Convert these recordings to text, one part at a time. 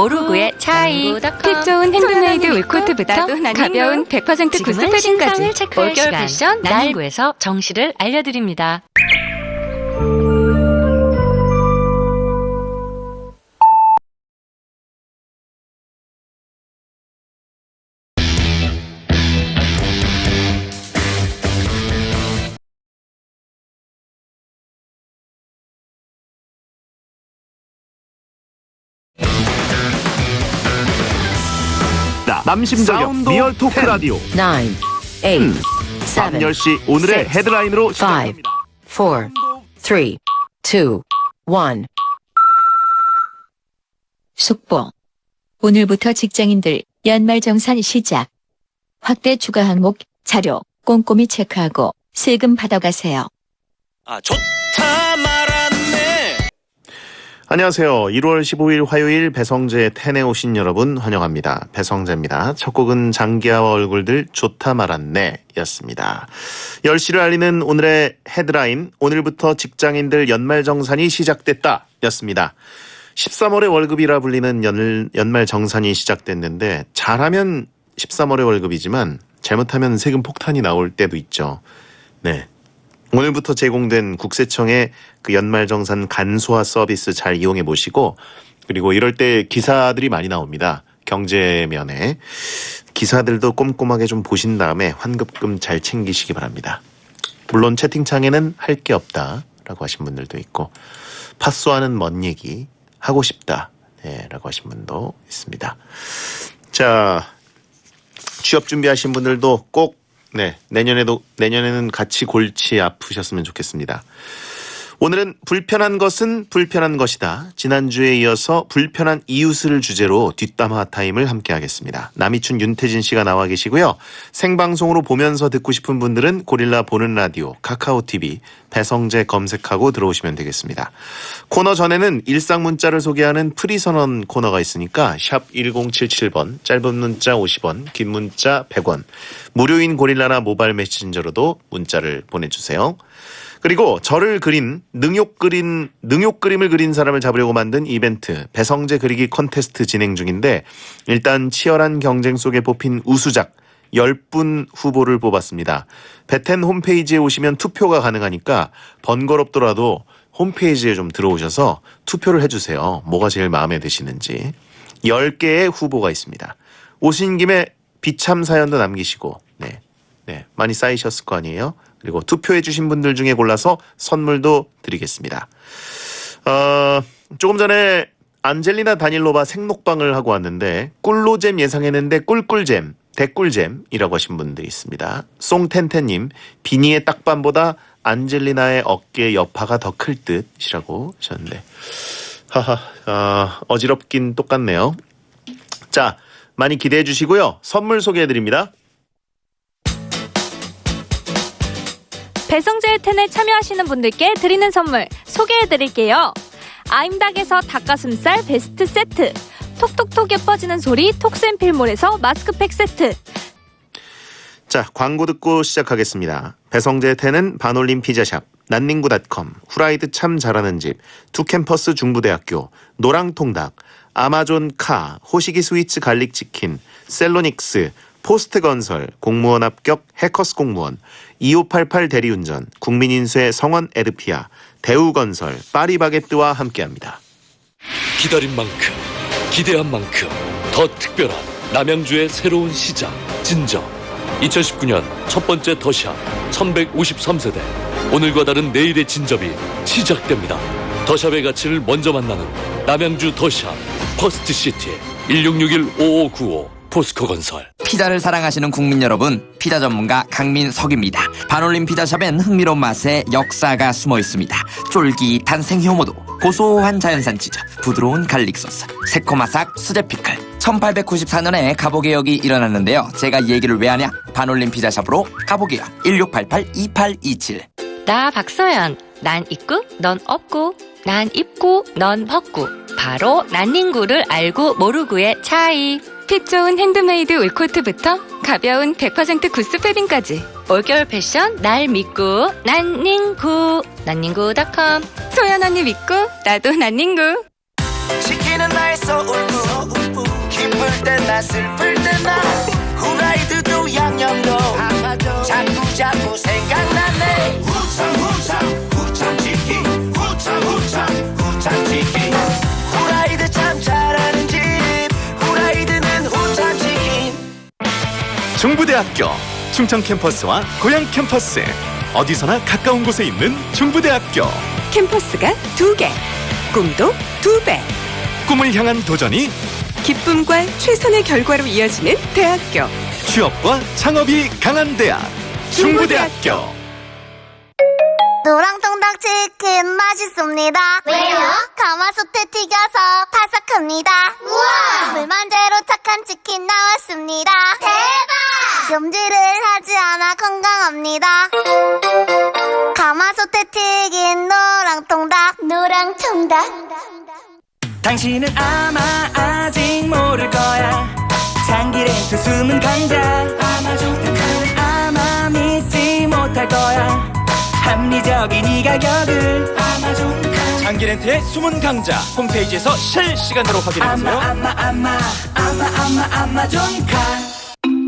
모르고의 차이. 핏 좋은 핸드메이드 울코트부터 가벼운 100% 구스 패딩까지 올겨울 패션 난구에서 정시를 알려드립니다. 남심저격 리얼 토크 라디오 9, 8, 7, 밤 10시 오늘의 6, 헤드라인으로 5, 시작합니다. 4, 3, 2, 1. 속보. 오늘부터 직장인들 연말정산 시작. 확대 추가 항목 자료 꼼꼼히 체크하고 세금 받아가세요. 좋다 말았네. 안녕하세요. 1월 15일 화요일 배성재 텐에 오신 여러분 환영합니다. 배성재입니다. 첫 곡은 장기하와 얼굴들 좋다 말았네 였습니다. 10시를 알리는 오늘의 헤드라인, 오늘부터 직장인들 연말정산이 시작됐다 였습니다. 13월의 월급이라 불리는 연말정산이 시작됐는데, 잘하면 13월의 월급이지만 잘못하면 세금 폭탄이 나올 때도 있죠. 네. 오늘부터 제공된 국세청의 그 연말정산 간소화 서비스 잘 이용해 보시고, 그리고 이럴 때 기사들이 많이 나옵니다. 경제면에. 기사들도 꼼꼼하게 좀 보신 다음에 환급금 잘 챙기시기 바랍니다. 물론 채팅창에는 할 게 없다라고 하신 분들도 있고, 팥소와는 먼 얘기 하고 싶다 라고 하신 분도 있습니다. 자, 취업 준비하신 분들도 꼭 내년에는 같이 골치 아프셨으면 좋겠습니다. 오늘은 불편한 것은 불편한 것이다. 지난주에 이어서 불편한 이웃을 주제로 뒷담화 타임을 함께 하겠습니다. 남이춘 윤태진 씨가 나와 계시고요. 생방송으로 보면서 듣고 싶은 분들은 고릴라 보는 라디오, 카카오TV, 배성재 검색하고 들어오시면 되겠습니다. 코너 전에는 일상 문자를 소개하는 프리선언 코너가 있으니까 샵 1077번, 짧은 문자 50원, 긴 문자 100원, 무료인 고릴라나 모바일 메신저로도 문자를 보내주세요. 그리고 저를 그린 능욕 그림을 그린 사람을 잡으려고 만든 이벤트 배성재 그리기 콘테스트 진행 중인데, 일단 치열한 경쟁 속에 뽑힌 우수작 10분 후보를 뽑았습니다. 베텐 홈페이지에 오시면 투표가 가능하니까 번거롭더라도 홈페이지에 좀 들어오셔서 투표를 해주세요. 뭐가 제일 마음에 드시는지. 10개의 후보가 있습니다. 오신 김에 비참 사연도 남기시고, 많이 쌓이셨을 거 아니에요? 그리고 투표해 주신 분들 중에 골라서 선물도 드리겠습니다. 조금 전에 안젤리나 다닐로바 생록방을 하고 왔는데, 꿀로잼 예상했는데 꿀꿀잼, 대꿀잼이라고 하신 분들이 있습니다. 송텐텐님, 비니의 딱밤보다 안젤리나의 어깨 여파가 더 클 듯이라고 하셨는데, 어지럽긴 똑같네요. 자, 많이 기대해 주시고요. 선물 소개해 드립니다. 배성재의 텐에 참여하시는 분들께 드리는 선물 소개해드릴게요. 아임닭에서 닭가슴살 베스트 세트, 톡톡톡 예뻐지는 소리 톡센필몰에서 마스크팩 세트. 자, 광고 듣고 시작하겠습니다. 배성재의 텐은 반올림 피자샵, 난닝구닷컴, 후라이드 참 잘하는 집, 투캠퍼스 중부대학교, 노랑통닭, 아마존 카, 호시기 스위츠 갈릭치킨, 셀로닉스, 포스트건설, 공무원 합격 해커스 공무원, 2588 대리운전, 국민인수의 성원 에드피아, 대우건설, 파리바게뜨와 함께합니다. 기다린 만큼, 기대한 만큼 더 특별한 남양주의 새로운 시작 진저. 2019년 첫 번째 더샵 1153세대. 오늘과 다른 내일의 진접이 시작됩니다. 더샵의 가치를 먼저 만나는 남양주 더샵 퍼스트시티. 1661-5595 포스코건설. 피자를 사랑하시는 국민 여러분, 피자 전문가 강민석입니다. 반올림 피자샵엔 흥미로운 맛에 역사가 숨어 있습니다. 쫄깃한 생효모도, 고소한 자연산 치즈, 부드러운 갈릭 소스, 새콤아삭 수제 피클. 1894년에 가보개혁이 일어났는데요. 제가 얘기를 왜 하냐? 반올림 피자샵으로 가보게요. 1688-2827. 나 박서연. 난 입고 넌 없고, 난 입고 넌 벗고. 바로 난닝구를 알고 모르고의 차이. 핏 좋은 핸드메이드 울코트부터 가벼운 100% 구스 패딩까지 올겨울 패션 날 믿고 난닝구. 난닝구닷컴. 소연 언니 믿고 나도 난닝구. 지키는 나의 소울 내가 슬플 때만 후라이드도 양념도 자꾸 생각나네. 후참치킨 후참치킨 후라이드 참 잘하는 집 후라이드는 후참치킨. 중부대학교 충청 캠퍼스와 고양 캠퍼스 어디서나 가까운 곳에 있는 중부대학교. 캠퍼스가 2개, 꿈도 2배. 꿈을 향한 도전이 기쁨과 최선의 결과로 이어지는 대학교. 취업과 창업이 강한 대학 중부대학교. 노랑통닭 치킨 맛있습니다. 왜요? 가마솥에 튀겨서 바삭합니다. 우와! 물만재로 착한 치킨 나왔습니다. 대박! 염지를 하지 않아 건강합니다. 가마솥에 튀긴 노랑통닭. 당신은 아마 아직 모를 거야. 참기름도 숨은 감자. 그는 아마 믿지 못할 거야. 합리적인 이 가격을. 장기렌트의 숨은 강자 홈페이지에서 실시간으로 확인해보세요. 아마존카.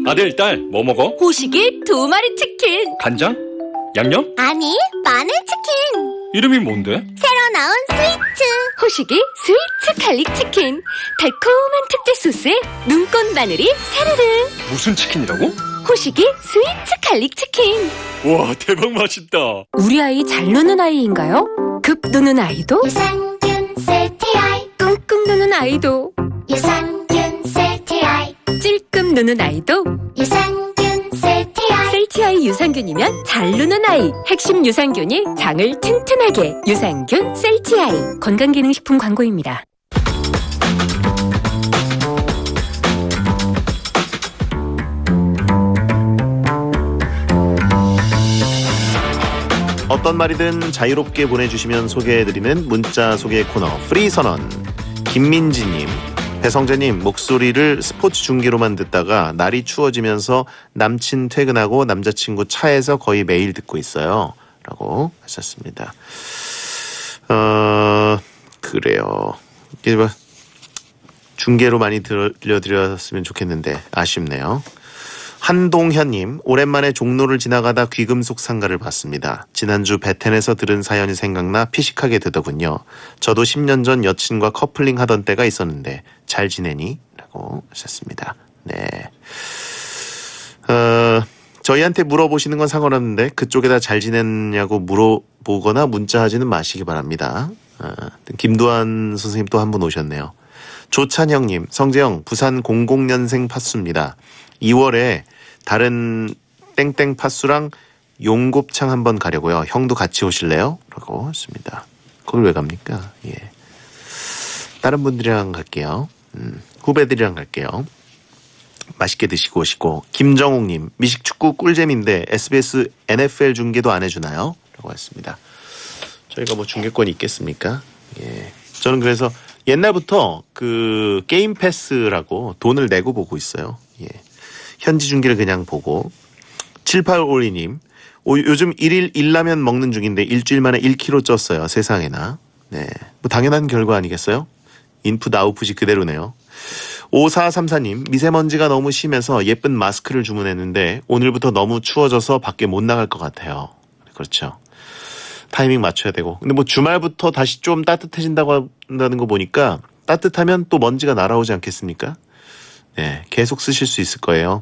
아들, 딸, 뭐 먹어? 호식이 2마리 치킨. 간장? 양념? 아니, 마늘치킨. 이름이 뭔데? 새로 나온 스위트. 호식이 스위트 갈릭 치킨. 달콤한 특제 소스에 눈꽃 마늘이 사르르. 무슨 치킨이라고? 호식이 스위트 갈릭 치킨. 와, 대박 맛있다. 우리 아이 잘 노는 아이인가요? 급 노는 아이도? 유산균 셀티아이. 끙끙 노는 아이도? 유산균 셀티아이. 찔끔 노는 아이도? 유산균 셀티아이. 셀티아이 유산균이면 잘 노는 아이. 핵심 유산균이 장을 튼튼하게. 유산균 셀티아이. 건강기능식품 광고입니다. 어떤 말이든 자유롭게 보내주시면 소개해드리는 문자 소개 코너 프리선언. 김민지님, 배성재님 목소리를 스포츠 중계로만 듣다가 날이 추워지면서 남친 퇴근하고 남자친구 차에서 거의 매일 듣고 있어요 라고 하셨습니다. 그래요. 이게 뭐 중계로 많이 들려드렸으면 좋겠는데 아쉽네요. 한동현님, 오랜만에 종로를 지나가다 귀금속 상가를 봤습니다. 지난주 베텐에서 들은 사연이 생각나 피식하게 되더군요. 저도 10년 전 여친과 커플링 하던 때가 있었는데 잘 지내니? 라고 하셨습니다. 네. 저희한테 물어보시는 건 상관없는데 그쪽에다 잘 지냈냐고 물어보거나 문자하지는 마시기 바랍니다. 김도한 선생님 또 한 분 오셨네요. 조찬형님, 성재형 부산 00년생 팥수입니다. 2월에 다른 땡땡 팥수랑 용곱창 한번 가려고요. 형도 같이 오실래요? 라고 했습니다. 거길 왜 갑니까? 예. 다른 분들이랑 갈게요. 후배들이랑 갈게요. 맛있게 드시고 오시고. 김정욱님, 미식축구 꿀잼인데 SBS NFL 중계도 안 해주나요? 라고 했습니다. 저희가 뭐 중계권이 있겠습니까? 예. 저는 그래서 옛날부터 그 게임 패스라고 돈을 내고 보고 있어요. 예. 현지 중계를 그냥 보고. 7852님, 요즘 1일 1라면 먹는 중인데 일주일 만에 1kg 쪘어요. 세상에나. 네, 뭐 당연한 결과 아니겠어요? 인풋 아웃풋이 그대로네요. 5434님, 미세먼지가 너무 심해서 예쁜 마스크를 주문했는데 오늘부터 너무 추워져서 밖에 못 나갈 것 같아요. 그렇죠. 타이밍 맞춰야 되고. 근데 뭐 주말부터 다시 좀 따뜻해진다고 한다는 거 보니까 따뜻하면 또 먼지가 날아오지 않겠습니까? 네, 계속 쓰실 수 있을 거예요.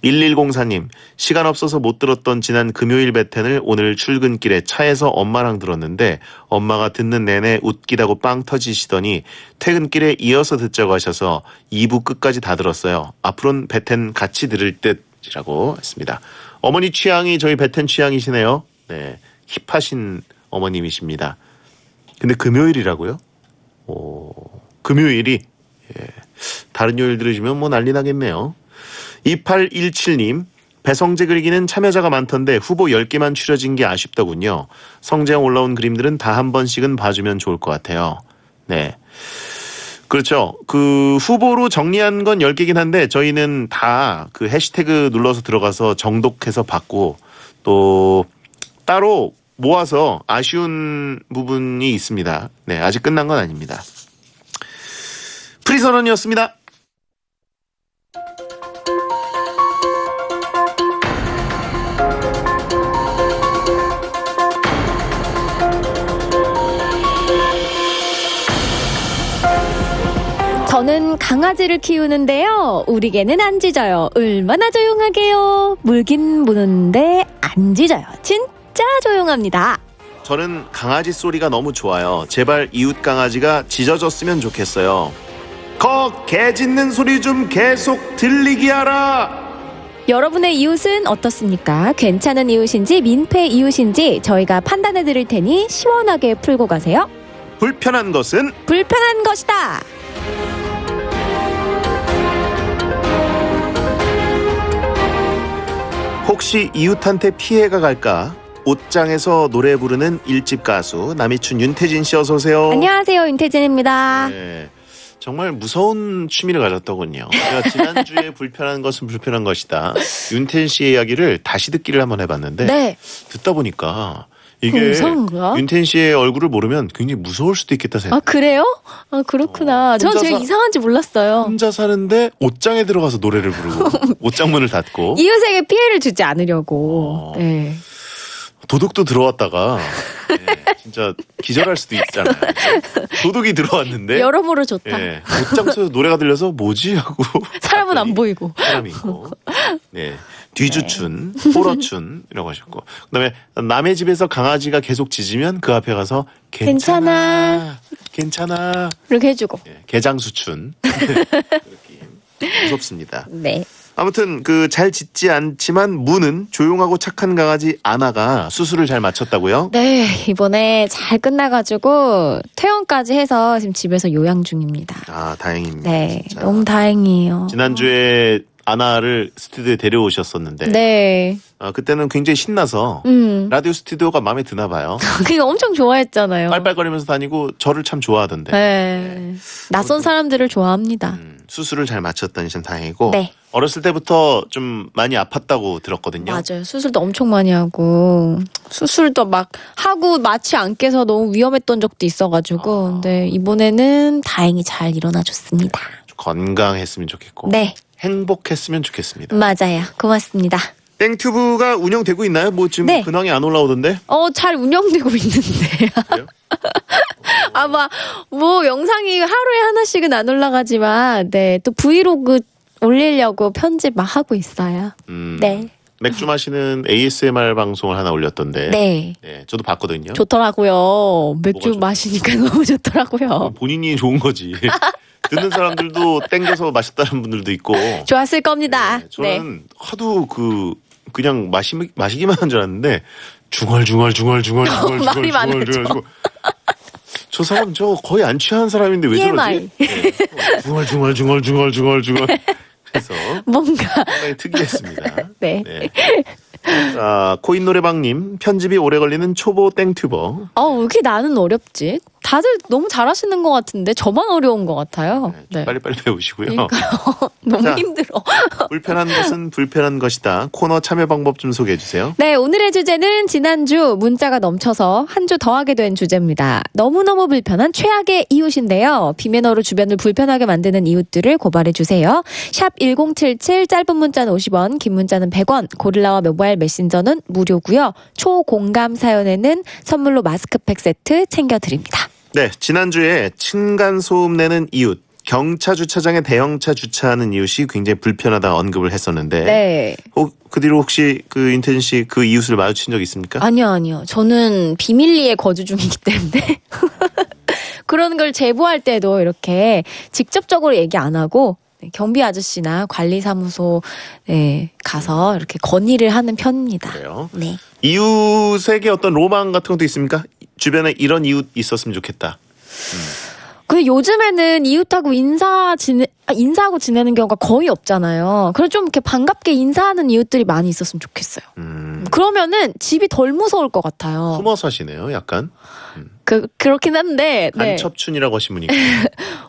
1104님, 시간 없어서 못 들었던 지난 금요일 베텐을 오늘 출근길에 차에서 엄마랑 들었는데 엄마가 듣는 내내 웃기다고 빵 터지시더니 퇴근길에 이어서 듣자고 하셔서 2부 끝까지 다 들었어요. 앞으로는 베텐 같이 들을 듯이라고 했습니다. 어머니 취향이 저희 베텐 취향이시네요. 네, 힙하신 어머님이십니다. 근데 금요일이라고요? 금요일이, 예. 다른 요일 들으시면 뭐 난리 나겠네요. 2817님, 배성재 그리기는 참여자가 많던데 후보 10개만 추려진 게 아쉽더군요. 성재형 올라온 그림들은 다 한 번씩은 봐주면 좋을 것 같아요. 네. 그렇죠. 그 후보로 정리한 건 10개긴 한데 저희는 다 그 해시태그 눌러서 들어가서 정독해서 받고 또 따로 모아서 아쉬운 부분이 있습니다. 네, 아직 끝난 건 아닙니다. 프리선언이었습니다. 저는 강아지를 키우는데요. 우리 개는 안 짖어요. 얼마나 조용하게요. 물긴 무는데 안 짖어요. 진짜 조용합니다. 저는 강아지 소리가 너무 좋아요. 제발 이웃 강아지가 짖어줬으면 좋겠어요. 개 짖는 소리 좀 계속 들리게 하라. 여러분의 이웃은 어떻습니까? 괜찮은 이웃인지 민폐 이웃인지 저희가 판단해 드릴 테니 시원하게 풀고 가세요. 불편한 것은 불편한 것이다. 혹시 이웃한테 피해가 갈까? 옷장에서 노래 부르는 일집 가수 남이춘 윤태진 씨 어서 오세요. 안녕하세요. 윤태진입니다. 네, 정말 무서운 취미를 가졌더군요. 제가 지난주에 불편한 것은 불편한 것이다. 윤태진 씨의 이야기를 다시 듣기를 한번 해봤는데 네. 듣다 보니까 이게 무서운가? 윤태진 씨의 얼굴을 모르면 굉장히 무서울 수도 있겠다 생각. 아 그래요? 아 그렇구나. 전 제가 이상한지 몰랐어요. 혼자 사는데 옷장에 들어가서 노래를 부르고 옷장 문을 닫고 이웃에게 피해를 주지 않으려고. 네. 도둑도 들어왔다가 진짜 기절할 수도 있잖아요. 도둑이 들어왔는데 여러모로 좋다. 옷장에서 노래가 들려서 뭐지 하고 사람은 안 보이고. 사람이 있고. 네. 뒤주춘, 호러춘이라고 하셨고. 그다음에 남의 집에서 강아지가 계속 짖으면 그 앞에 가서 괜찮아. 이렇게 해주고. 개장수춘. 그렇게 무섭습니다. 네. 아무튼 잘 짖지 않지만 무는 조용하고 착한 강아지 아나가 수술을 잘 마쳤다고요? 네, 이번에 잘 끝나가지고 퇴원까지 해서 지금 집에서 요양 중입니다. 아, 다행입니다. 네, 진짜. 너무 다행이에요. 지난주에 아나를 스튜디오에 데려오셨었는데 네. 그때는 굉장히 신나서 라디오 스튜디오가 마음에 드나 봐요. 그게 엄청 좋아했잖아요. 빨빨거리면서 다니고 저를 참 좋아하던데. 네. 낯선 사람들을 좋아합니다. 수술을 잘 마쳤다니 참 다행이고 네. 어렸을 때부터 좀 많이 아팠다고 들었거든요. 맞아요. 수술도 엄청 많이 하고 수술도 막 하고 마취 안 깨서 너무 위험했던 적도 있어가지고 근데 이번에는 다행히 잘 일어나줬습니다. 건강했으면 좋겠고 네. 행복했으면 좋겠습니다. 맞아요. 고맙습니다. 땡튜브가 운영되고 있나요? 뭐 지금 네. 근황이 안 올라오던데? 잘 운영되고 있는데. 그래요? 아마 뭐 영상이 하루에 하나씩은 안 올라가지만 네, 또 브이로그 올리려고 편집 막 하고 있어요. 네. 맥주 마시는 ASMR 방송을 하나 올렸던데. 네. 저도 봤거든요. 좋더라고요. 맥주 마시니까 너무 좋더라고요. 본인이 좋은 거지. 듣는 사람들도 땡겨서 마셨다는 분들도 있고. 좋았을 겁니다. 저는 하도 그냥 마시기만 한 줄 알았는데 중얼. 말이 많았죠. 저 사람 거의 안 취한 사람인데 왜 저러지? 중얼. 그래서 뭔가 상당히 특이했습니다. 네. 자, 코인 노래방님 편집이 오래 걸리는 초보 땡튜버. 왜 이렇게 나는 어렵지? 다들 너무 잘하시는 것 같은데 저만 어려운 것 같아요. 네. 빨리빨리 배우시고요. 그러니까요. 너무 자, 힘들어. 불편한 것은 불편한 것이다. 코너 참여 방법 좀 소개해 주세요. 네, 오늘의 주제는 지난주 문자가 넘쳐서 한 주 더 하게 된 주제입니다. 너무너무 불편한 최악의 이웃인데요. 비매너로 주변을 불편하게 만드는 이웃들을 고발해 주세요. 샵 1077 짧은 문자는 50원, 긴 문자는 100원, 고릴라와 모바일 메신저는 무료고요. 초공감 사연에는 선물로 마스크팩 세트 챙겨드립니다. 네, 지난주에 층간소음 내는 이웃, 경차 주차장에 대형차 주차하는 이웃이 굉장히 불편하다 언급을 했었는데 네. 그 뒤로 혹시 윤태진 씨 그 이웃을 마주친 적 있습니까? 아니요. 저는 비밀리에 거주 중이기 때문에 그런 걸 제보할 때도 이렇게 직접적으로 얘기 안 하고 경비 아저씨나 관리사무소에 가서 이렇게 건의를 하는 편입니다. 그래요? 네. 이웃에게 어떤 로망 같은 것도 있습니까? 주변에 이런 이웃 있었으면 좋겠다. 그 요즘에는 이웃하고 인사하고 지내는 경우가 거의 없잖아요. 그래서 좀 이렇게 반갑게 인사하는 이웃들이 많이 있었으면 좋겠어요. 그러면은 집이 덜 무서울 것 같아요. 숨어 사시네요, 약간. 그렇긴 한데. 간첩춘이라고 하신 분이.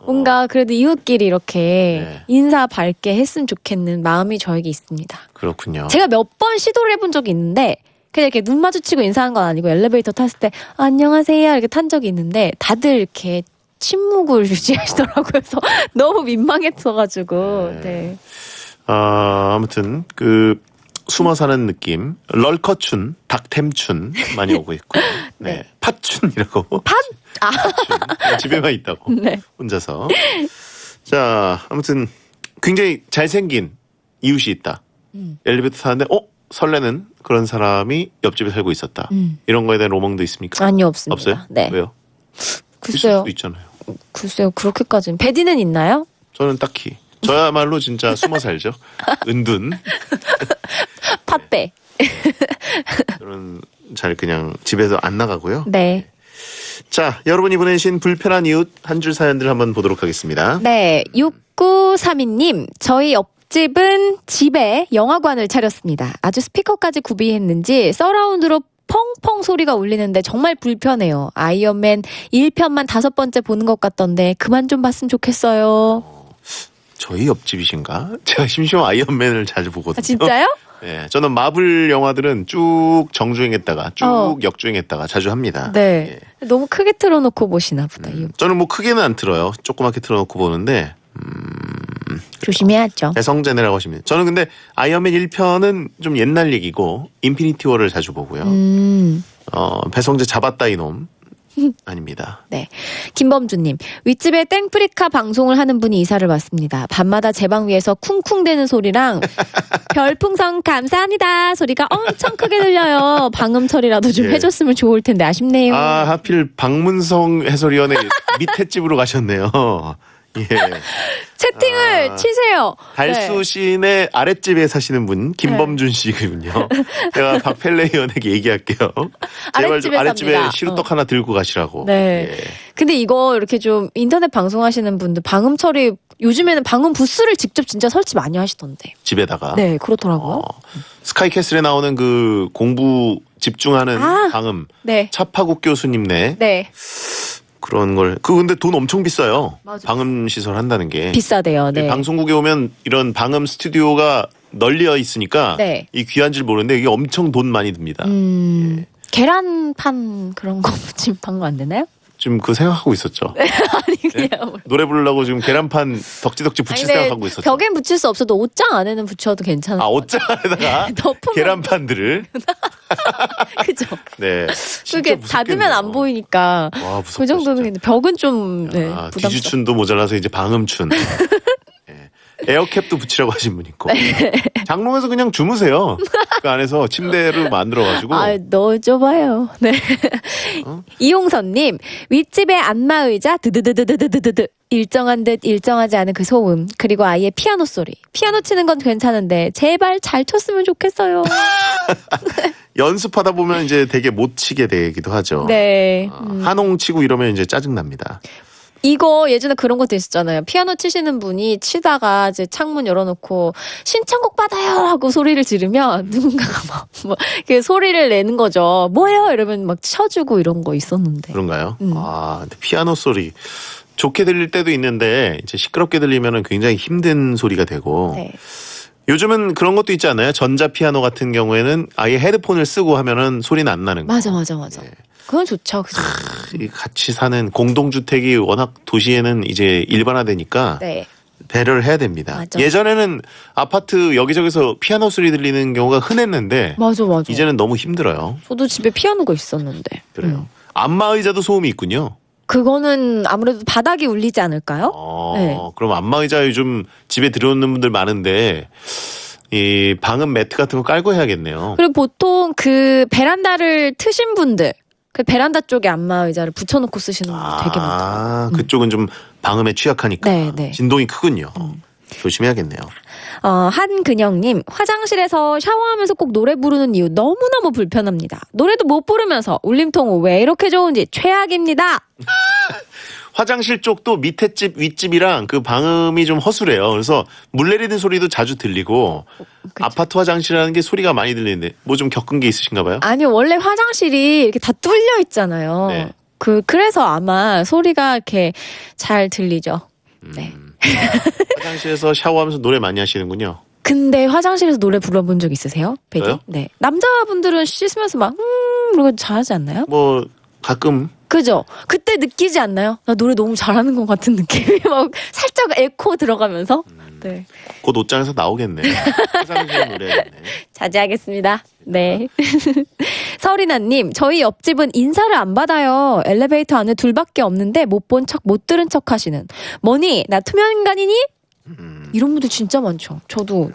뭔가 그래도 이웃끼리 이렇게 인사 밝게 했으면 좋겠는 마음이 저에게 있습니다. 그렇군요. 제가 몇 번 시도를 해본 적이 있는데 그냥 이렇게 눈 마주치고 인사한 건 아니고 엘리베이터 탔을 때 안녕하세요 이렇게 탄 적이 있는데 다들 이렇게 침묵을 유지하시더라고요. 그래서 너무 민망했어가지고. 네. 아무튼 숨어 사는 느낌, 럴커춘, 닭템춘 많이 오고 있고, 네, 팥춘이라고. 팥? 팥춘. 집에만 있다고. 네. 혼자서. 자, 아무튼 굉장히 잘생긴 이웃이 있다. 엘리베이터 타는데 설레는 그런 사람이 옆집에 살고 있었다. 이런 거에 대한 로망도 있습니까? 아니요, 없습니다. 없어요? 네. 왜요? 있을 글쎄요. 수도 있잖아요. 글쎄요, 그렇게까지는. 베디는 있나요? 저는 딱히 저야말로 진짜 숨어 살죠. 은둔. 팥배. 저는 잘 그냥 집에서 안 나가고요. 네. 자, 여러분이 보내신 불편한 이웃 한 줄 사연들 한번 보도록 하겠습니다. 네. 6932님, 저희 옆집은 집에 영화관을 차렸습니다. 아주 스피커까지 구비했는지 서라운드로 펑펑 소리가 울리는데 정말 불편해요. 아이언맨 1편만 5번째 보는 것 같던데 그만 좀 봤으면 좋겠어요. 저희 옆집이신가? 제가 심심한 아이언맨을 자주 보거든요. 아, 진짜요? 네, 저는 마블 영화들은 쭉 정주행했다가 쭉 역주행했다가 자주 합니다. 네. 너무 크게 틀어놓고 보시나 보다. 저는 뭐 크게는 안 틀어요. 조그맣게 틀어놓고 보는데 조심해야죠. 배성재네라고 하십니다. 저는 근데 아이언맨 1편은 좀 옛날 얘기고 인피니티 워를 자주 보고요. 배성재 잡았다 이놈 아닙니다. 네. 김범주님, 윗집에 땡프리카 방송을 하는 분이 이사를 왔습니다. 밤마다 제 방 위에서 쿵쿵대는 소리랑 별풍선 감사합니다 소리가 엄청 크게 들려요. 방음 처리라도 좀 예. 해줬으면 좋을 텐데 아쉽네요. 아, 하필 박문성 해설위원의 밑에 집으로 가셨네요. 예. 채팅을 치세요. 달수 시인의 아랫집에 사시는 분 김범준 씨군요. 제가 박펠레 의원에게 얘기할게요. 제발 좀 아랫집에 아랫집에 삽니다. 시루떡 하나 들고 가시라고. 네. 예. 근데 이거 이렇게 좀 인터넷 방송하시는 분들 방음 처리 요즘에는 방음 부스를 직접 진짜 설치 많이 하시던데. 집에다가. 네, 그렇더라고요. 스카이캐슬에 나오는 그 공부 집중하는 방음. 네. 차파국 교수님네. 네. 그런 걸. 근데 돈 엄청 비싸요. 맞아. 방음 시설 한다는 게. 비싸대요. 네. 방송국에 오면 이런 방음 스튜디오가 널려 있으니까 네. 이 귀한 줄 모르는데 이게 엄청 돈 많이 듭니다. 계란판 그런 거 붙이면 방금 안 되나요? 지금 그 생각하고 있었죠. 아니 그냥 노래 부르려고 지금 계란판 덕지덕지 붙일 생각하고 있었죠. 벽엔 붙일 수 없어도 옷장 안에는 붙여도 괜찮아요. 아, 옷장 안에다가 덮으면 계란판들을. 그죠? 네. 그게 닫으면 안 보이니까. 와, 무섭다, 그 정도는 진짜. 근데 벽은 좀 네, 아, 부담스러워. 뒤주춘도 모자라서 이제 방음춘. 네. 에어캡도 붙이라고 하신 분 있고. 장롱에서 그냥 주무세요. 그 안에서 침대를 만들어가지고. 아, 넣어줘봐요. 네. 이용선님, 윗집의 안마의자, 드드드드드드드드. 일정한 듯 일정하지 않은 그 소음. 그리고 아이의 피아노 소리. 피아노 치는 건 괜찮은데, 제발 잘 쳤으면 좋겠어요. 연습하다 보면 이제 되게 못 치게 되기도 하죠. 네. 한홍 치고 이러면 이제 짜증납니다. 이거 예전에 그런 것도 있었잖아요. 피아노 치시는 분이 치다가 이제 창문 열어놓고 신청곡 받아요 하고 소리를 지르면 누군가가 그 소리를 내는 거죠. 뭐예요? 이러면 막 쳐주고 이런 거 있었는데. 그런가요? 아, 근데 피아노 소리 좋게 들릴 때도 있는데 이제 시끄럽게 들리면은 굉장히 힘든 소리가 되고. 네. 요즘은 그런 것도 있지 않나요? 전자 피아노 같은 경우에는 아예 헤드폰을 쓰고 하면은 소리는 안 나는 거. 맞아. 네. 그건 좋죠. 그죠? 이 같이 사는 공동주택이 워낙 도시에는 이제 일반화되니까 네. 배려를 해야 됩니다. 맞아. 예전에는 아파트 여기저기서 피아노 소리 들리는 경우가 흔했는데 맞아. 이제는 너무 힘들어요. 저도 집에 피아노가 있었는데. 그래요. 안마의자도 소음이 있군요. 그거는 아무래도 바닥이 울리지 않을까요? 네. 그럼 안마의자 요즘 집에 들여오는 분들 많은데 이 방음 매트 같은 거 깔고 해야겠네요. 그리고 보통 그 베란다를 트신 분들, 그 베란다 쪽에 안마의자를 붙여놓고 쓰시는 분들 되게 많더라고요. 그쪽은 좀 방음에 취약하니까 네. 진동이 크군요. 조심해야겠네요. 한근영님, 화장실에서 샤워하면서 꼭 노래 부르는 이유 너무너무 불편합니다. 노래도 못 부르면서 울림통 왜 이렇게 좋은지 최악입니다. 화장실 쪽도 밑에 집, 윗집이랑 그 방음이 좀 허술해요. 그래서 물 내리는 소리도 자주 들리고 아파트 화장실이라는 게 소리가 많이 들리는데 뭐 좀 겪은 게 있으신가 봐요? 아니요, 원래 화장실이 이렇게 다 뚫려 있잖아요. 네. 그래서 아마 소리가 이렇게 잘 들리죠. 네. 화장실에서 샤워하면서 노래 많이 하시는군요. 근데 화장실에서 노래 불러본 적 있으세요? 베디? 저요? 네. 남자분들은 씻으면서 막 이러고 잘하지 않나요? 뭐 가끔 그죠? 그때 느끼지 않나요? 나 노래 너무 잘하는 것 같은 느낌이 막 살짝 에코 들어가면서 네. 곧 옷장에서 나오겠네. 화장실 노래겠네. 자제하겠습니다. 네. 서리나님, 저희 옆집은 인사를 안 받아요. 엘리베이터 안에 둘밖에 없는데 못 본 척, 못 들은 척 하시는. 뭐니? 나 투명인간이니? 이런 분들 진짜 많죠. 저도.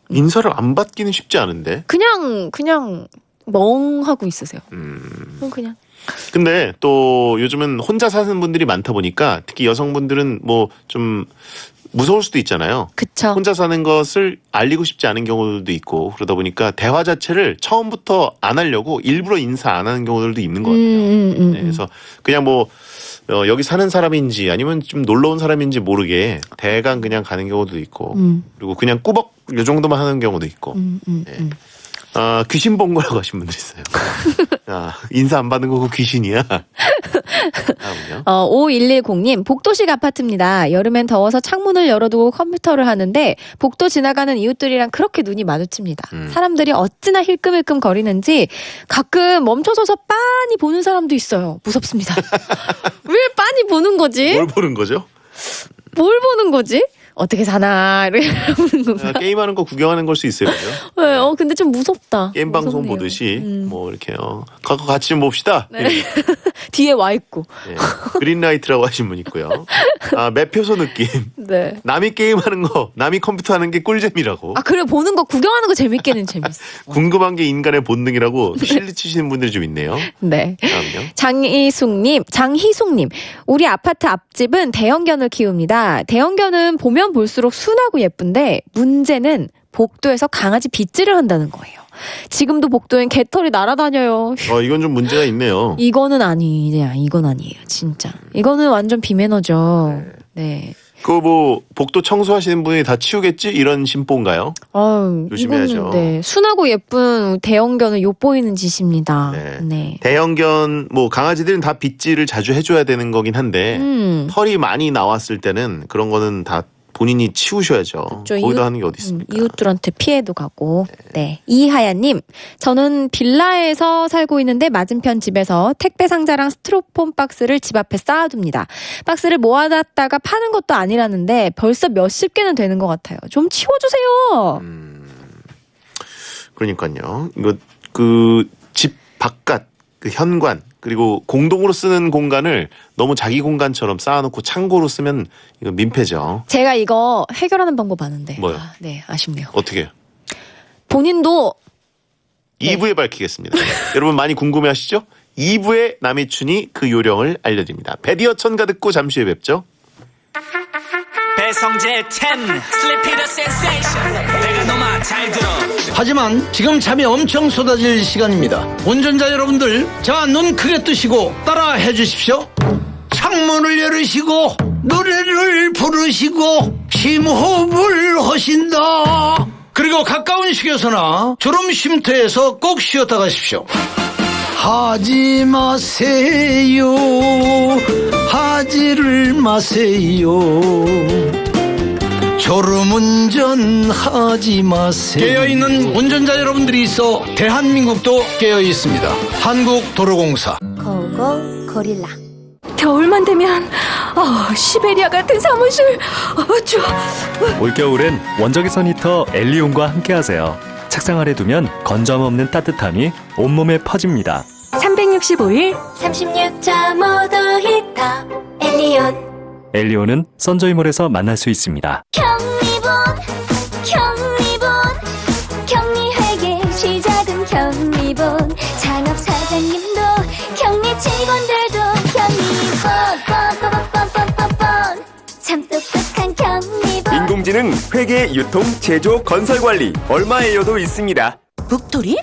인사를 안 받기는 쉽지 않은데. 그냥 멍하고 있으세요. 그냥. 근데 또 요즘은 혼자 사는 분들이 많다 보니까 특히 여성분들은 뭐 좀 무서울 수도 있잖아요. 그쵸. 혼자 사는 것을 알리고 싶지 않은 경우들도 있고 그러다 보니까 대화 자체를 처음부터 안 하려고 일부러 인사 안 하는 경우들도 있는 것 같아요. 네, 그래서 그냥 뭐 여기 사는 사람인지 아니면 좀 놀러 온 사람인지 모르게 대강 그냥 가는 경우도 있고 그리고 그냥 꾸벅 이 정도만 하는 경우도 있고 네. 귀신 본 거라고 하신 분들 있어요. 인사 안 받는 거고 귀신이야. 다음은요. 5110님, 복도식 아파트입니다. 여름엔 더워서 창문을 열어두고 컴퓨터를 하는데 복도 지나가는 이웃들이랑 그렇게 눈이 마주칩니다. 사람들이 어찌나 힐끔힐끔 거리는지 가끔 멈춰서서 빤히 보는 사람도 있어요. 무섭습니다. 왜 빤히 보는 거지? 뭘 보는 거죠? 뭘 보는 거지? 어떻게 사나 이렇게 보는 건가? 게임하는 거 구경하는 걸 수 있어요. 그죠? 네, 근데 좀 무섭다. 게임 방송 무섭네요. 보듯이 뭐 이렇게 같이 좀 봅시다. 네. 뒤에 와 있고. 네. 그린라이트라고 하신 분 있고요. 매표소 느낌. 네. 남이 게임하는 거, 남이 컴퓨터 하는 게 꿀잼이라고. 그래 보는 거 구경하는 거 재밌게는 재밌어. 궁금한 게 인간의 본능이라고 실리치시는 분들이 좀 있네요. 네. 다음요. 장희숙님, 우리 아파트 앞집은 대형견을 키웁니다. 대형견은 보면 볼수록 순하고 예쁜데 문제는 복도에서 강아지 빗질을 한다는 거예요. 지금도 복도엔 개털이 날아다녀요. 이건 좀 문제가 있네요. 이건 아니에요, 진짜. 이거는 완전 비매너죠. 네. 뭐 복도 청소하시는 분이 다 치우겠지 이런 심보인가요? 조심해야죠. 이거는, 네. 순하고 예쁜 대형견은 엿보이는 짓입니다. 네. 대형견 뭐 강아지들은 다 빗질을 자주 해줘야 되는 거긴 한데 털이 많이 나왔을 때는 그런 거는 다 본인이 치우셔야죠. 거기다 하는 게 어디 있습니까? 이웃들한테 피해도 가고. 네. 이하야님, 저는 빌라에서 살고 있는데 맞은편 집에서 택배 상자랑 스티로폼 박스를 집 앞에 쌓아둡니다. 박스를 모아놨다가 파는 것도 아니라는데 벌써 몇십 개는 되는 것 같아요. 좀 치워주세요. 그러니까요. 이거 집 바깥 현관 그리고 공동으로 쓰는 공간을 너무 자기 공간처럼 쌓아놓고 창고로 쓰면 이거 민폐죠. 제가 이거 해결하는 방법 아는데. 뭐요? 네, 아쉽네요. 어떻게? 본인도 2부에 밝히겠습니다. 여러분 많이 궁금해하시죠? 2부에 남이춘이 그 요령을 알려드립니다. 배디어 천가 듣고 잠시 후에 뵙죠. 배성재 10 Sleepy the Sensation 내가 너만 잘 들어. 하지만 지금 잠이 엄청 쏟아질 시간입니다. 운전자 여러분들, 자, 눈 크게 뜨시고 따라 해주십시오. 창문을 열으시고 노래를 부르시고 심호흡을 하신다. 그리고 가까운 휴게소나 졸음 쉼터에서 꼭 쉬었다 가십시오. 하지 마세요. 하지를 마세요. 졸음운전 하지 마세요. 깨어있는 운전자 여러분들이 있어 대한민국도 깨어있습니다. 한국도로공사. 고고 고릴라. 겨울만 되면 시베리아 같은 사무실. 추워. 올겨울엔 원적외선 히터 엘리온과 함께하세요. 책상 아래 두면 건조함 없는 따뜻함이 온몸에 퍼집니다. 365일 36.5도 히터 엘리온. 엘리온은 선조이몰에서 만날 수 있습니다. 격리회계 시작은 격리본. 창업사장님도 격리 직원들도 격리본. 참 똑똑한 격리본. 인공지능 회계 유통 제조 건설 관리 얼마에요도 있습니다. 북토리?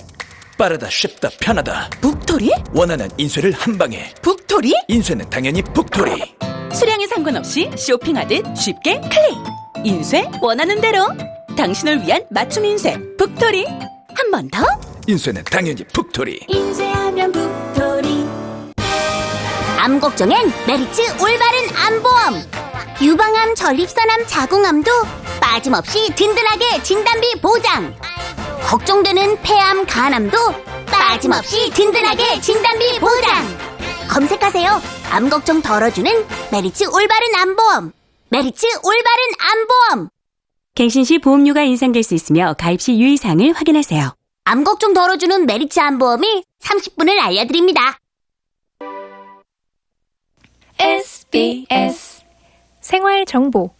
빠르다 쉽다 편하다. 북토리? 원하는 인쇄를 한 방에. 북토리? 인쇄는 당연히 북토리. 수량에 상관없이 쇼핑하듯 쉽게 클릭. 인쇄 원하는 대로. 당신을 위한 맞춤 인쇄 북토리. 한 번 더. 인쇄는 당연히 북토리. 인쇄하면 북토리. 암 걱정엔 메리츠 올바른 암보험. 유방암, 전립선암, 자궁암도 빠짐없이 든든하게 진단비 보장. 걱정되는 폐암, 간암도 빠짐없이 든든하게 진단비 보장. 검색하세요. 암 걱정 덜어주는 메리츠 올바른 암보험. 메리츠 올바른 암보험. 갱신 시 보험료가 인상될 수 있으며 가입 시 유의사항을 확인하세요. 암 걱정 덜어주는 메리츠 암보험이 30분을 알려드립니다. SBS 생활정보.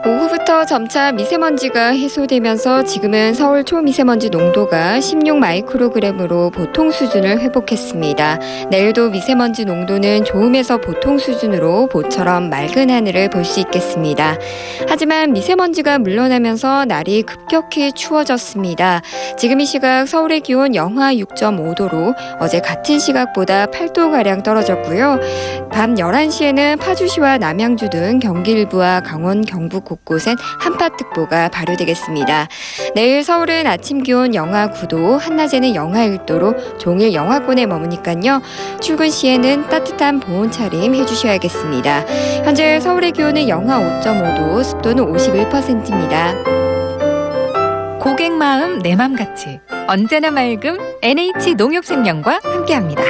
오후부터 점차 미세먼지가 해소되면서 지금은 서울 초미세먼지 농도가 16마이크로그램으로 보통 수준을 회복했습니다. 내일도 미세먼지 농도는 좋음에서 보통 수준으로 모처럼 맑은 하늘을 볼 수 있겠습니다. 하지만 미세먼지가 물러나면서 날이 급격히 추워졌습니다. 지금 이 시각 서울의 기온 영하 6.5도로 어제 같은 시각보다 8도가량 떨어졌고요. 밤 11시에는 파주시와 남양주 등 경기 일부와 강원, 경북 곳곳엔 한파특보가 발효되겠습니다. 내일 서울은 아침 기온 영하 9도, 한낮에는 영하 1도로 종일 영하권에 머무니까요. 출근 시에는 따뜻한 보온 차림 해주셔야겠습니다. 현재 서울의 기온은 영하 5.5도, 습도는 51%입니다. 고객 마음 내 맘 같이 언제나 맑음 NH농협생명과 함께합니다.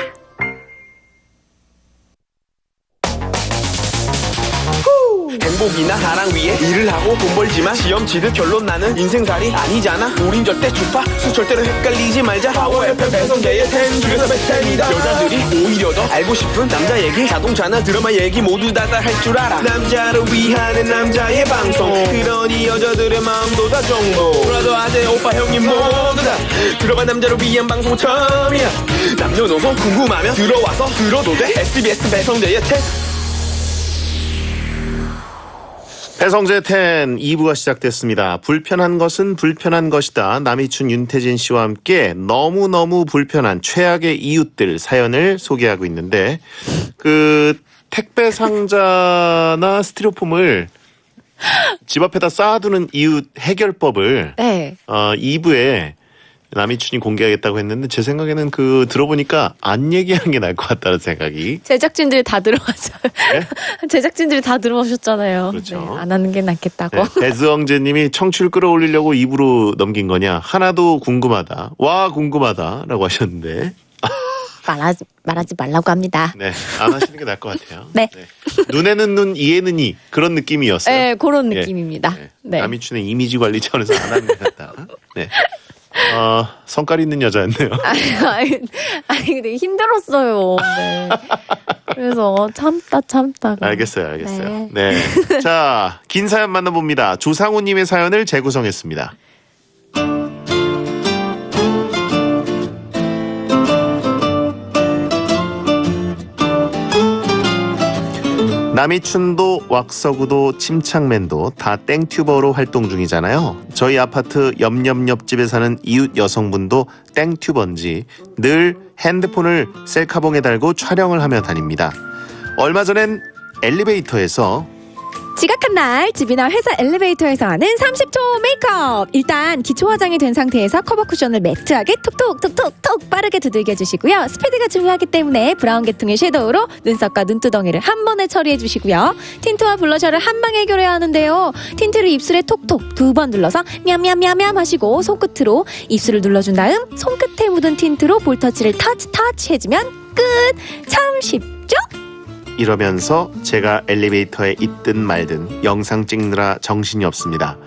행복이나 사랑 위해 일을 하고 돈 벌지만 시험 치듯 결론 나는 인생살이 아니잖아. 우린 절대 주파수 절대로 헷갈리지 말자. 파워 FM 배성재의 10 중에서 베텐이다. 여자들이 오히려 더 알고 싶은 남자 얘기, 자동차나 드라마 얘기 모두 다 할 줄 알아. 남자를 위하는 남자의 방송, 그러니 여자들의 마음도 다 정보. 브라더 아재 오빠 형님 모두 다 들어봐. 남자를 위한 방송 처음이야. 남녀노소 궁금하면 들어와서 들어도 돼. SBS 배성재의 10. 배성재 10 2부가 시작됐습니다. 불편한 것은 불편한 것이다. 남이춘 윤태진 씨와 함께 너무너무 불편한 최악의 이웃들 사연을 소개하고 있는데, 그 택배 상자나 스티로폼을 집 앞에다 쌓아두는 이웃 해결법을 2부에 남이춘이 공개하겠다고 했는데, 제 생각에는 그 들어보니까 안 얘기하는 게 나을 것 같다는 생각이. 제작진들 다 들어왔어요. 네? 제작진들이 다 들어오셨잖아요. 그렇죠. 네, 안 하는 게 낫겠다고. 네, 배수영재 님이 청취를 끌어올리려고 입으로 넘긴 거냐. 하나도 궁금하다. 와 궁금하다 라고 하셨는데. 말하지 말라고 합니다. 네, 안 하시는 게 나을 것 같아요. 네. 눈에는 눈, 이에는 이 그런 느낌이었어요. 네, 그런 느낌입니다. 네. 남이춘의 이미지 관리 차원에서 안 하는 것 같다. 네. 성깔 있는 여자였네요. 아니 근데 힘들었어요. 네. 그래서 참다가. 알겠어요. 네. 자, 긴 사연 만나봅니다. 조상우님의 사연을 재구성했습니다. 남이춘도 왁서구도 침착맨도 다 땡튜버로 활동 중이잖아요. 저희 아파트 옆집에 사는 이웃 여성분도 땡튜버인지 늘 핸드폰을 셀카봉에 달고 촬영을 하며 다닙니다. 얼마 전엔 엘리베이터에서 지각한 날 집이나 회사 엘리베이터에서 하는 30초 메이크업. 일단 기초 화장이 된 상태에서 커버 쿠션을 매트하게 톡톡톡톡톡 빠르게 두들겨 주시고요. 스피드가 중요하기 때문에 브라운 계통의 섀도우로 눈썹과 눈두덩이를 한 번에 처리해 주시고요. 틴트와 블러셔를 한 방에 해결해야 하는데요. 틴트를 입술에 톡톡 2번 눌러서 냠냠냠냠 하시고 손끝으로 입술을 눌러준 다음 손끝에 묻은 틴트로 볼터치를 터치 해주면 끝. 참 쉽죠? 이러면서 제가 엘리베이터에 있든 말든 영상 찍느라 정신이 없습니다.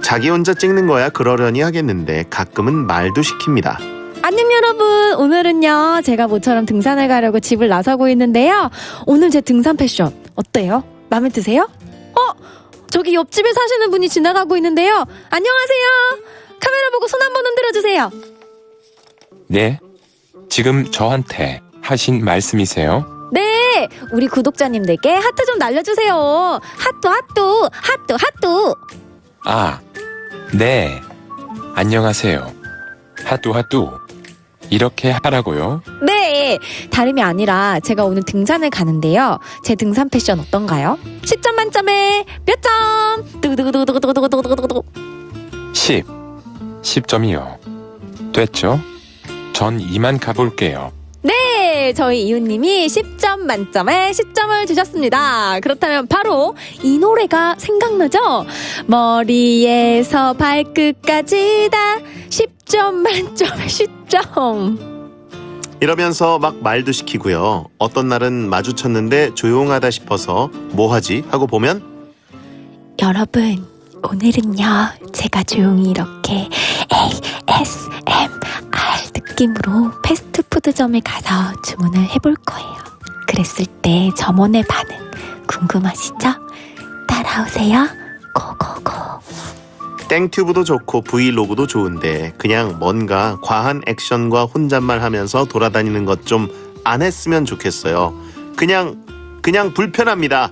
자기 혼자 찍는 거야 그러려니 하겠는데 가끔은 말도 시킵니다. 안녕 여러분, 오늘은요 제가 모처럼 등산을 가려고 집을 나서고 있는데요. 오늘 제 등산 패션 어때요? 마음에 드세요? 저기 옆집에 사시는 분이 지나가고 있는데요. 안녕하세요. 카메라 보고 손 한번 흔들어주세요. 네, 지금 저한테 하신 말씀이세요? 네, 우리 구독자님들께 하트 좀 날려주세요. 하트. 아, 네. 안녕하세요. 하뚜. 이렇게 하라고요? 네, 다름이 아니라 제가 오늘 등산을 가는데요. 제 등산 패션 어떤가요? 10점 만점에 몇 점? 두구두구두구두구두구두구두구 10점이요. 됐죠? 전 이만 가볼게요. 네, 저희 이웃님이 10점 만점에 10점을 주셨습니다. 그렇다면 바로 이 노래가 생각나죠? 머리에서 발끝까지 다 10점 만점에 10점. 이러면서 막 말도 시키고요. 어떤 날은 마주쳤는데 조용하다 싶어서 뭐하지? 하고 보면 여러분, 오늘은요, 제가 조용히 이렇게 ASMR 느낌으로 패스트푸드점에 가서 주문을 해볼 거예요. 그랬을 때 점원의 반응 궁금하시죠? 따라오세요. 고고고. 땡튜브도 좋고 브이로그도 좋은데 그냥 뭔가 과한 액션과 혼잣말 하면서 돌아다니는 것 좀 안 했으면 좋겠어요. 그냥 불편합니다.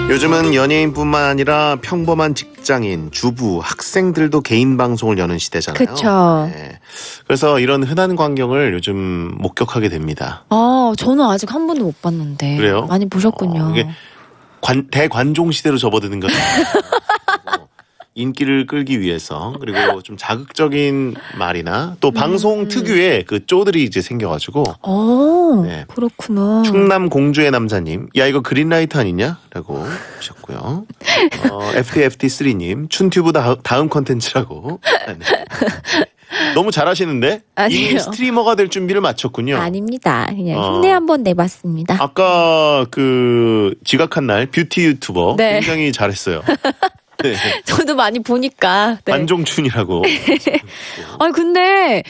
요즘은 연예인뿐만 아니라 평범한 직장인, 주부, 학생들도 개인 방송을 여는 시대잖아요. 그쵸. 네. 그래서 이런 흔한 광경을 요즘 목격하게 됩니다. 저는 아직 한 번도 못 봤는데. 그래요? 많이 보셨군요. 이게 대관종 시대로 접어드는 거죠. 인기를 끌기 위해서, 그리고 좀 자극적인 말이나 또 방송 특유의 그 쪼들이 이제 생겨가지고. 네. 그렇구나. 충남 공주의 남자님, 야 이거 그린라이트 아니냐? 라고 하셨고요. FTFT3님, 춘튜브 다음 컨텐츠라고. 너무 잘하시는데? 아니에요. 이미 스트리머가 될 준비를 마쳤군요. 아닙니다. 그냥 흉내 한번 내봤습니다. 아까 그 지각한 날 뷰티 유튜버 네. 굉장히 잘했어요. 네. 저도 많이 보니까. 네. 관종춘이라고. 아니 근데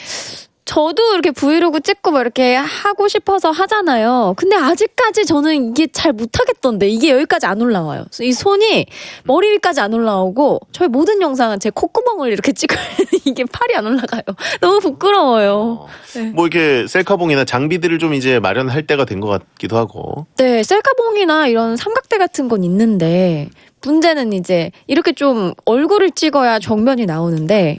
저도 이렇게 브이로그 찍고 막 이렇게 하고 싶어서 하잖아요. 근데 아직까지 저는 이게 잘 못하겠던데 이게 여기까지 안 올라와요. 이 손이 머리 위까지 안 올라오고 저희 모든 영상은 제 콧구멍을 이렇게 찍어야 이게 팔이 안 올라가요. 너무 부끄러워요. 네. 뭐 이렇게 셀카봉이나 장비들을 좀 이제 마련할 때가 된 것 같기도 하고. 네, 셀카봉이나 이런 삼각대 같은 건 있는데 문제는 이제 이렇게 좀 얼굴을 찍어야 정면이 나오는데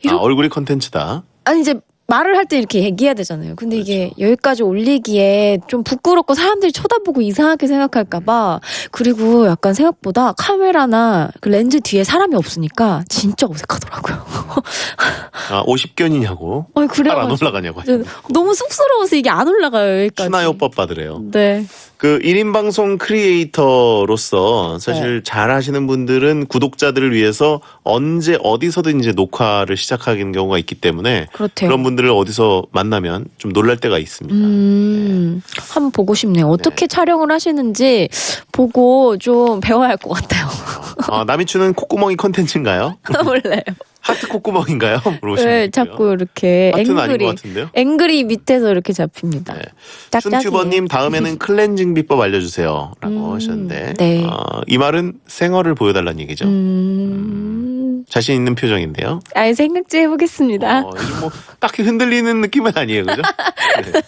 얼굴이 컨텐츠다. 아니 이제 말을 할 때 이렇게 얘기해야 되잖아요. 근데 이게 여기까지 올리기에 좀 부끄럽고 사람들이 쳐다보고 이상하게 생각할까봐. 그리고 약간 생각보다 카메라나 그 렌즈 뒤에 사람이 없으니까 진짜 어색하더라고요. 50견이냐고. 아니, 그래요. 잘 안 올라가냐고. 너무 쑥스러워서 이게 안 올라가요, 여기까지. 추나요법 받으래요. 네. 그 1인 방송 크리에이터로서 사실 잘 하시는 분들은 구독자들을 위해서 언제 어디서든 이제 녹화를 시작하는 경우가 있기 때문에 그렇대요. 그런 분들을 어디서 만나면 좀 놀랄 때가 있습니다. 한번 보고 싶네요. 어떻게 촬영을 하시는지 보고 좀 배워야 할 것 같아요. 남이추는 콧구멍이 컨텐츠인가요? 몰라요. 하트 콧구멍인가요? 물어보시면 네, 자꾸 이렇게 하트는 아닌 것 같은데요? 앵글이 밑에서 이렇게 잡힙니다. 춘튜버님 다음에는 클렌징 비법 알려주세요 라고 하셨는데 네. 이 말은 생얼을 보여달라는 얘기죠. 자신 있는 표정인데요. 생각 좀 해보겠습니다. 요즘 뭐 딱히 흔들리는 느낌은 아니에요, 그죠? 네.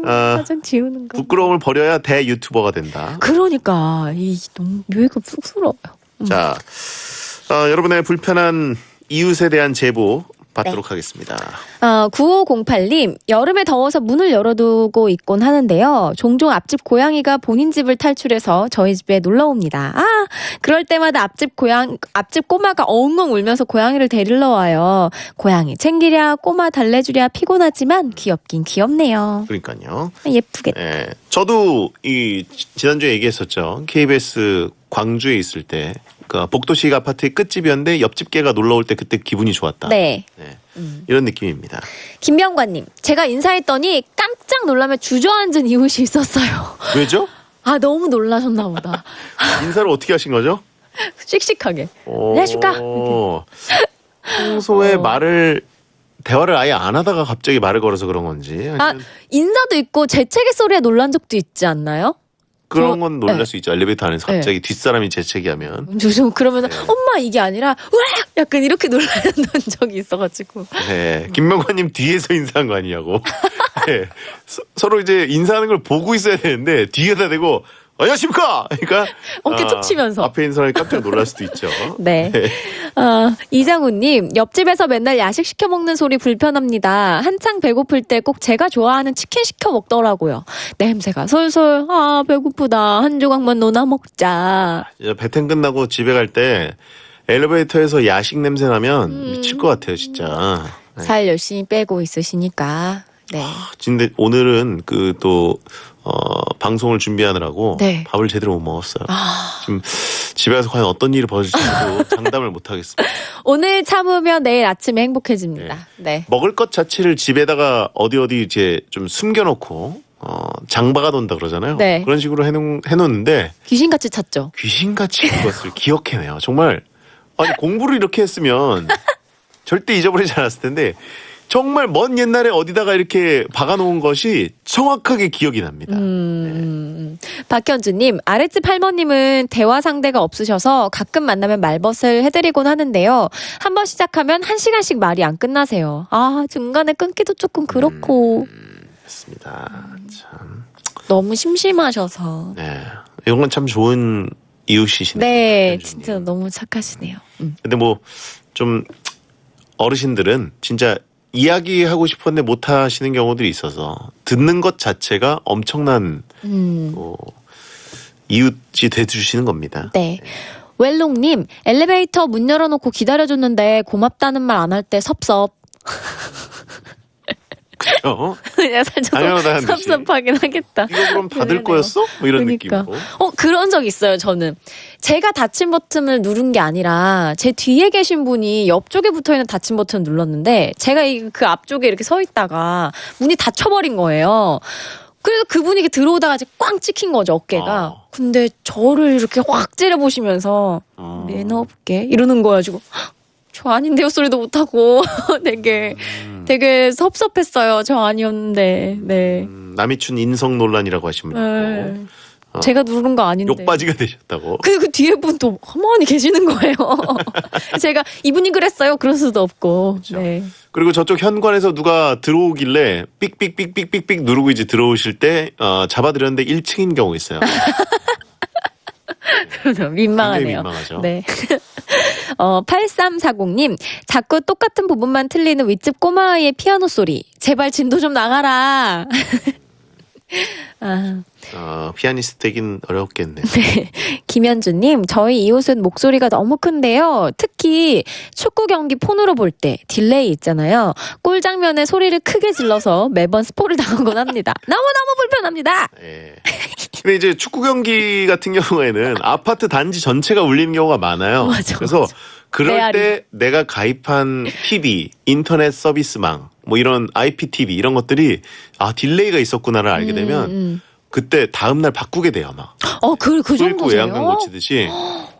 화장 지우는 거. 부끄러움을 버려야 대 유튜버가 된다. 그러니까 너무 묘해가 쑥스러워요. 자, 여러분의 불편한 이웃에 대한 제보 받도록 하겠습니다. 9508님, 여름에 더워서 문을 열어두고 있곤 하는데요. 종종 앞집 고양이가 본인 집을 탈출해서 저희 집에 놀러 옵니다. 그럴 때마다 앞집 꼬마가 엉엉 울면서 고양이를 데리러 와요. 고양이 챙기랴, 꼬마 달래주랴 피곤하지만 귀엽긴 귀엽네요. 그러니까요. 예쁘겠다. 네, 저도 지난주에 얘기했었죠. KBS 광주에 있을 때 복도식 아파트의 끝집이었는데 옆집 개가 놀러 올 때 그때 기분이 좋았다. 네. 이런 느낌입니다. 김병관님, 제가 인사했더니 깜짝 놀라며 주저앉은 이웃이 있었어요. 왜죠? 너무 놀라셨나 보다. 인사를 어떻게 하신 거죠? 씩씩하게. 안녕하십니까? 평소에 대화를 아예 안 하다가 갑자기 말을 걸어서 그런 건지. 인사도 있고 재채기 소리에 놀란 적도 있지 않나요? 그런 건 놀랄 수 있죠. 엘리베이터 안에서 갑자기 뒷사람이 재채기하면. 그러면 엄마 이게 아니라 으악! 약간 이렇게 놀라는 적이 있어가지고. 네, 김명관님 뒤에서 인사한 거 아니냐고. 네, 서로 이제 인사하는 걸 보고 있어야 되는데 뒤에다 대고 안녕하십니까? 그러니까 어깨 툭 치면서 앞에 있는 사람이 깜짝 놀랄 수도 있죠. 네. 이장우님, 옆집에서 맨날 야식 시켜 먹는 소리 불편합니다. 한창 배고플 때 꼭 제가 좋아하는 치킨 시켜 먹더라고요. 냄새가 솔솔. 배고프다. 한 조각만 노나 먹자. 배팅 끝나고 집에 갈 때 엘리베이터에서 야식 냄새 나면 미칠 것 같아요, 진짜. 네. 살 열심히 빼고 있으시니까. 네. 근데 오늘은 방송을 준비하느라고 네. 밥을 제대로 못 먹었어요. 지금 집에 가서 과연 어떤 일이 벌어질지도 장담을 못 하겠습니다. 오늘 참으면 내일 아침에 행복해집니다. 네. 먹을 것 자체를 집에다가 어디 이제 좀 숨겨놓고 장바가 돈다 그러잖아요. 네. 그런 식으로 해놓는데 귀신같이 찾죠. 귀신같이 그것을 기억해내요. 정말 아니 공부를 이렇게 했으면 절대 잊어버리지 않았을 텐데 정말 먼 옛날에 어디다가 이렇게 박아놓은 것이 정확하게 기억이 납니다. 박현주님, 아랫집 할머님은 대화 상대가 없으셔서 가끔 만나면 말벗을 해드리곤 하는데요. 한번 시작하면 1시간씩 말이 안 끝나세요. 아, 중간에 끊기도 조금 그렇고. 맞습니다. 참. 너무 심심하셔서. 네. 이건 참 좋은 이웃이시네요. 네, 진짜 너무 착하시네요. 근데 뭐 좀 어르신들은 진짜 이야기하고 싶었는데 못 하시는 경우들이 있어서 듣는 것 자체가 엄청난 이웃이 돼주시는 겁니다. 네. 웰롱님, 엘리베이터 문 열어놓고 기다려줬는데 고맙다는 말 안 할 때 섭섭. 그렇죠? 그냥 살짝 섭섭하긴 하겠다. 이거 그럼 받을 거였어? 뭐 이런 그러니까. 느낌으로. 그런 적 있어요, 저는. 제가 닫힌 버튼을 누른 게 아니라 제 뒤에 계신 분이 옆쪽에 붙어있는 닫힌 버튼을 눌렀는데 제가 그 앞쪽에 이렇게 서 있다가 문이 닫혀버린 거예요. 그래서 그분이 들어오다가 이제 꽝 찍힌 거죠, 어깨가. 근데 저를 이렇게 확 째려보시면서 매너 없게 이러는 거여가지고 저 아닌데요 소리도 못하고 되게 섭섭했어요. 저 아니었는데. 네. 남이춘 인성 논란이라고 하시면 네. 제가 누른 거 아닌데. 욕바지가 되셨다고. 그 뒤에 분도 가만히 계시는 거예요. 제가 이분이 그랬어요. 그럴 수도 없고. 그렇죠. 네. 그리고 저쪽 현관에서 누가 들어오길래 삑삑삑삑삑삑 누르고 이제 들어오실 때 잡아드렸는데 1층인 경우 있어요. 민망하네요. 민망하죠. 네. 8340님, 자꾸 똑같은 부분만 틀리는 윗집 꼬마아이의 피아노 소리. 제발 진도 좀 나가라. 피아니스트 되긴 어렵겠네요. 네. 김현주님, 저희 이웃은 목소리가 너무 큰데요. 특히 축구 경기 폰으로 볼 때 딜레이 있잖아요. 골 장면에 소리를 크게 질러서 매번 스포를 당하곤 합니다. 너무너무 불편합니다. 네. 근데 이제 축구 경기 같은 경우에는 아파트 단지 전체가 울리는 경우가 많아요. 맞아, 그래서 그럴 메아리. 때 내가 가입한 TV, 인터넷 서비스망, 뭐 이런 IPTV 이런 것들이 딜레이가 있었구나를 알게 되면 그때 다음날 바꾸게 돼요, 막. 그 소 정도세요? 외양간 고치듯이.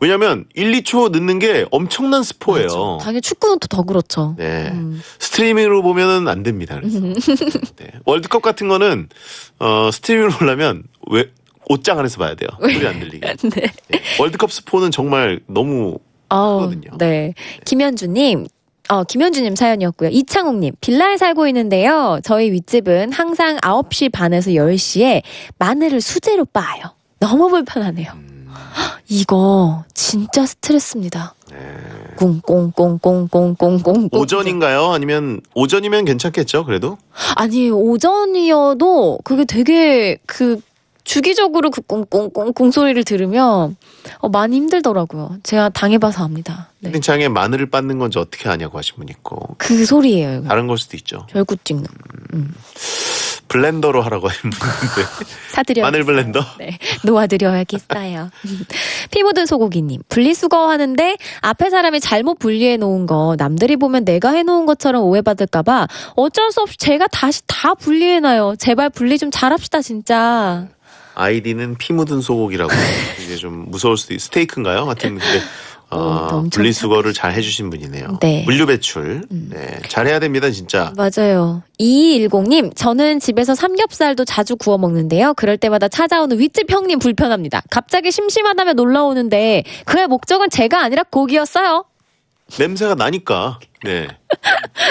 왜냐면 1, 2초 늦는 게 엄청난 스포예요. 맞아. 당연히 축구는 또 더 그렇죠. 네. 스트리밍으로 보면은 안 됩니다. 그래서. 네. 월드컵 같은 거는 스트리밍으로 보려면 옷장 안에서 봐야 돼요. 소리 안 들리게. 네. 네. 월드컵 스포는 정말 너무 크거든요. 네. 김현주님. 김현주님 사연이었고요. 이창욱님, 빌라에 살고 있는데요. 저희 윗집은 항상 9시 반에서 10시에 마늘을 수제로 빻아요. 너무 불편하네요. 이거 진짜 스트레스입니다. 꽁꽁꽁꽁꽁꽁꽁꽁. 오전인가요? 아니면 오전이면 괜찮겠죠, 그래도? 아니, 오전이어도 그게 되게 주기적으로 그 꽁꽁꽁꽁 소리를 들으면 많이 힘들더라고요. 제가 당해봐서 압니다. 네. 채팅창에 마늘을 빻는 건지 어떻게 아냐고 하신 분 있고. 그 소리예요. 이거. 다른 걸 수도 있죠. 절구 찍는. 블렌더로 하라고 하신 분인데. 사드려. 마늘 블렌더? 네. 놓아드려야겠어요. 피 묻은 소고기님. 분리수거 하는데 앞에 사람이 잘못 분리해 놓은 거 남들이 보면 내가 해놓은 것처럼 오해받을까봐 어쩔 수 없이 제가 다시 다 분리해놔요. 제발 분리 좀 잘합시다 진짜. 아이디는 피 묻은 소고기라고. 이게 좀 무서울 수도 있어요. 스테이크인가요? 하여튼 근데 분리수거를 잘 해주신 분이네요. 네. 물류 배출. 네. 잘해야 됩니다, 진짜. 맞아요. 2210님, 저는 집에서 삼겹살도 자주 구워 먹는데요. 그럴 때마다 찾아오는 윗집 형님 불편합니다. 갑자기 심심하다며 놀러 오는데 그의 목적은 제가 아니라 고기였어요. 냄새가 나니까. 네.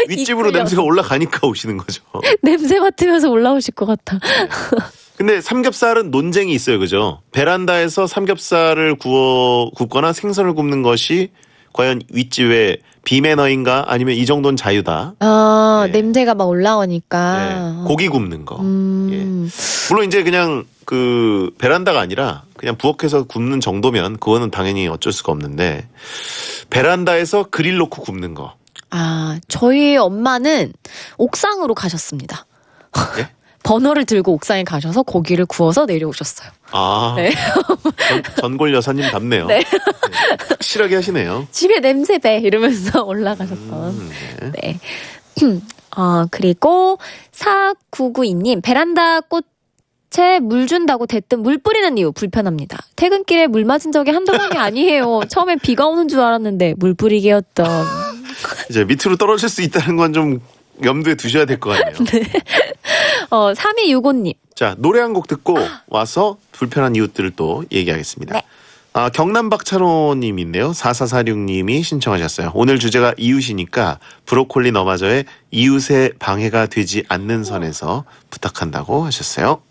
윗집으로 냄새가 올라가니까 오시는 거죠. 냄새 맡으면서 올라오실 것 같아. 근데 삼겹살은 논쟁이 있어요, 그죠? 베란다에서 삼겹살을 굽거나 생선을 굽는 것이 과연 윗집의 비매너인가 아니면 이 정도는 자유다. 네. 냄새가 막 올라오니까. 네. 고기 굽는 거. 예. 물론 이제 그냥 베란다가 아니라 그냥 부엌에서 굽는 정도면 그거는 당연히 어쩔 수가 없는데 베란다에서 그릴 놓고 굽는 거. 저희 엄마는 옥상으로 가셨습니다. 예? 버너를 들고 옥상에 가셔서 고기를 구워서 내려오셨어요. 네. 전골 여사님답네요. 네. 확실하게 하시네요. 집에 냄새 배 이러면서 올라가셨던. 네. 그리고 4992님 베란다 꽃 차에 물 준다고 대뜸 물 뿌리는 이유 불편합니다. 퇴근길에 물 맞은 적이 한두 번이 아니에요. 처음엔 비가 오는 줄 알았는데 물 뿌리기였던. 이제 밑으로 떨어질 수 있다는 건 좀 염두에 두셔야 될 것 같네요. 네. 3265님. 자, 노래 한 곡 듣고 와서 불편한 이웃들을 또 얘기하겠습니다. 네. 경남 박찬호님인데요. 4446님이 신청하셨어요. 오늘 주제가 이웃이니까 브로콜리 너마저의 이웃의 방해가 되지 않는 선에서 부탁한다고 하셨어요.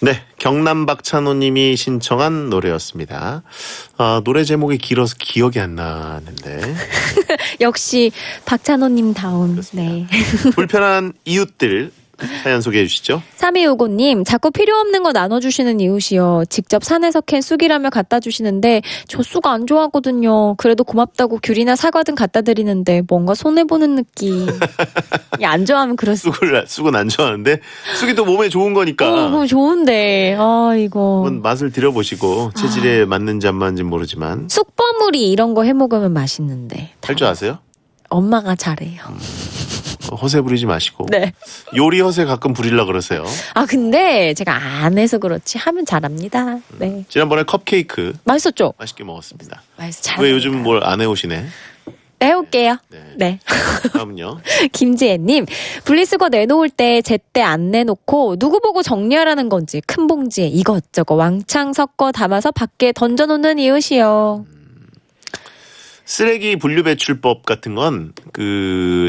네, 경남 박찬호님이 신청한 노래였습니다. 노래 제목이 길어서 기억이 안 나는데. 역시 박찬호님 다운. 네. 불편한 이웃들 사연 소개해 주시죠. 3265님, 자꾸 필요 없는 거 나눠주시는 이웃이요. 직접 산에서 캔 쑥이라며 갖다 주시는데 저 쑥 안 좋아하거든요. 그래도 고맙다고 귤이나 사과 등 갖다 드리는데 뭔가 손해보는 느낌. 안 좋아하면 그럴 수. 쑥은 안 좋아하는데 쑥이 또 몸에 좋은 거니까. 너무 좋은데. 이거. 한번 맛을 들여보시고 체질에 맞는지 안 맞는지 모르지만. 쑥버무리 이런 거 해먹으면 맛있는데. 할 줄 아세요? 엄마가 잘해요. 허세 부리지 마시고. 네. 요리 허세 가끔 부리려고 그러세요. 근데 제가 안 해서 그렇지 하면 잘합니다. 네. 지난번에 컵케이크. 맛있었죠? 맛있게 먹었습니다. 맛있어. 왜 요즘 뭘 안 해오시네? 해올게요. 네. 다음은요. 김지혜님, 분리수거 내놓을 때 제때 안 내놓고 누구 보고 정리하라는 건지 큰 봉지에 이것저것 왕창 섞어 담아서 밖에 던져놓는 이웃이요. 쓰레기 분류배출법 같은 건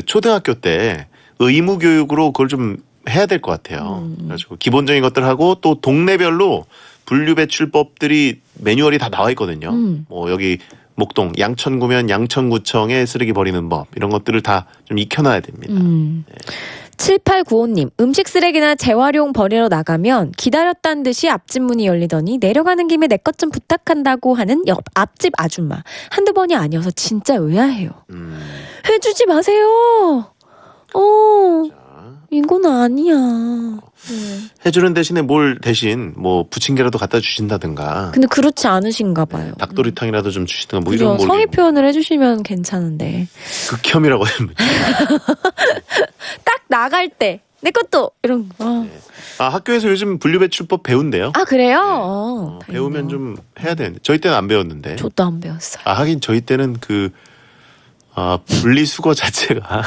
초등학교 때 의무 교육으로 그걸 좀 해야 될 것 같아요. 그래가지고 기본적인 것들하고 또 동네별로 분류배출법들이 매뉴얼이 다 나와 있거든요. 뭐 여기 목동 양천구면 양천구청의 쓰레기 버리는 법 이런 것들을 다 좀 익혀놔야 됩니다. 7895님, 음식 쓰레기나 재활용 버리러 나가면 기다렸다는 듯이 앞집 문이 열리더니 내려가는 김에 내 것 좀 부탁한다고 하는 옆 앞집 아줌마. 한두 번이 아니어서 진짜 의아해요. 해주지 마세요. 이건 아니야. 해주는 대신에 뭘 대신 뭐 부침개라도 갖다 주신다든가. 근데 그렇지 않으신가 봐요. 닭도리탕이라도 좀 주시든가 뭐 그죠? 이런 성의 표현을 해주시면 괜찮은데. 극혐이라고 하면. 딱 나갈 때 내 것도 이런 거. 학교에서 요즘 분류배출법 배운대요. 그래요? 배우면 좀 해야 되는데 저희 때는 안 배웠는데. 저도 안 배웠어요. 하긴 저희 때는 분리수거 자체가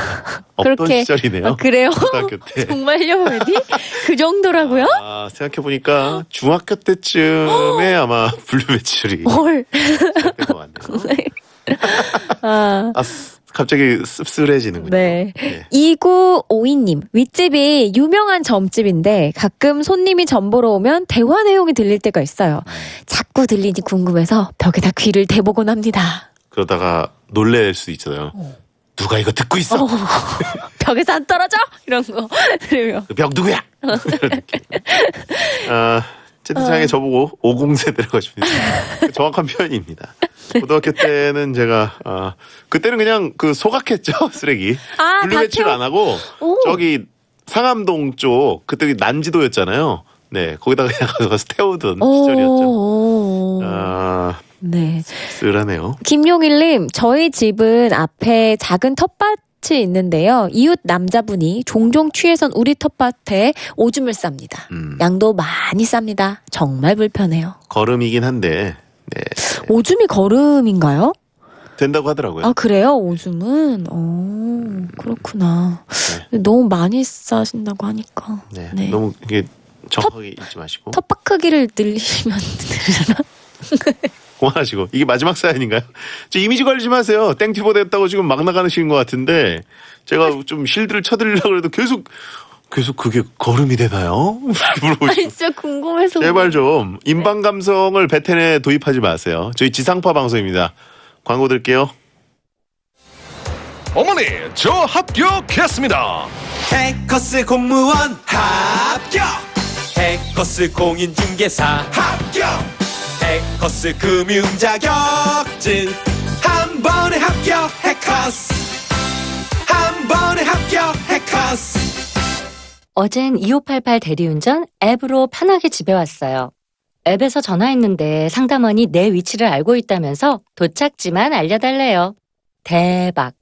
없던 시절이네요. 그래요? 고등학교 때. 정말요, 메디? 그 정도라고요? 생각해보니까 중학교 때쯤에 아마 분류배출이 헐. 시작된 것 같네요. 갑자기 씁쓸해지는군요. 네. 2952님, 윗집이 유명한 점집인데 가끔 손님이 점 보러 오면 대화 내용이 들릴 때가 있어요. 자꾸 들리니 궁금해서 벽에다 귀를 대보곤 합니다. 그러다가 놀랄 수 있잖아요. 누가 이거 듣고 있어? 벽에서 안 떨어져? 이런 거 들으면. 그 벽 누구야? 채팅창에 저보고 50세대라고 하십니다. 정확한 표현입니다. 고등학교 때는 제가 그때는 그냥 소각했죠, 쓰레기. 분류배출 안 하고 저기 상암동 쪽 그때 난지도였잖아요. 네, 거기다가 그냥 가서 태우던 시절이었죠. 네. 씁쓸하네요. 김용일님, 저희 집은 앞에 작은 텃밭이 있는데요. 이웃 남자분이 종종 취해선 우리 텃밭에 오줌을 쌉니다. 양도 많이 쌉니다. 정말 불편해요. 걸음이긴 한데. 네. 오줌이 걸음인가요? 된다고 하더라고요. 그래요? 오줌은? 그렇구나. 네. 너무 많이 싸신다고 하니까. 네. 네. 너무 이게 정확하게 읽지 마시고. 텃밭 크기를 늘리시면 되려나? 그만하시고. 이게 마지막 사연인가요? 저 이미지 관리 좀 하세요. 땡튜버 됐다고 지금 막 나가시는 것 같은데 제가 좀 실드를 쳐드리려고 해도 계속 그게 걸음이 되나요? 물어보시고. 진짜 궁금해서. 제발 좀 인방 감성을 베텐에 도입하지 마세요. 저희 지상파 방송입니다. 광고 들게요. 어머니, 저 합격했습니다. 해커스 공무원 합격. 해커스 공인중개사 합격. 해커스 금융자격증 한 번에 합격. 해커스 한 번에 합격. 해커스 어젠 2588 대리운전 앱으로 편하게 집에 왔어요. 앱에서 전화했는데 상담원이 내 위치를 알고 있다면서 도착지만 알려달래요. 대박.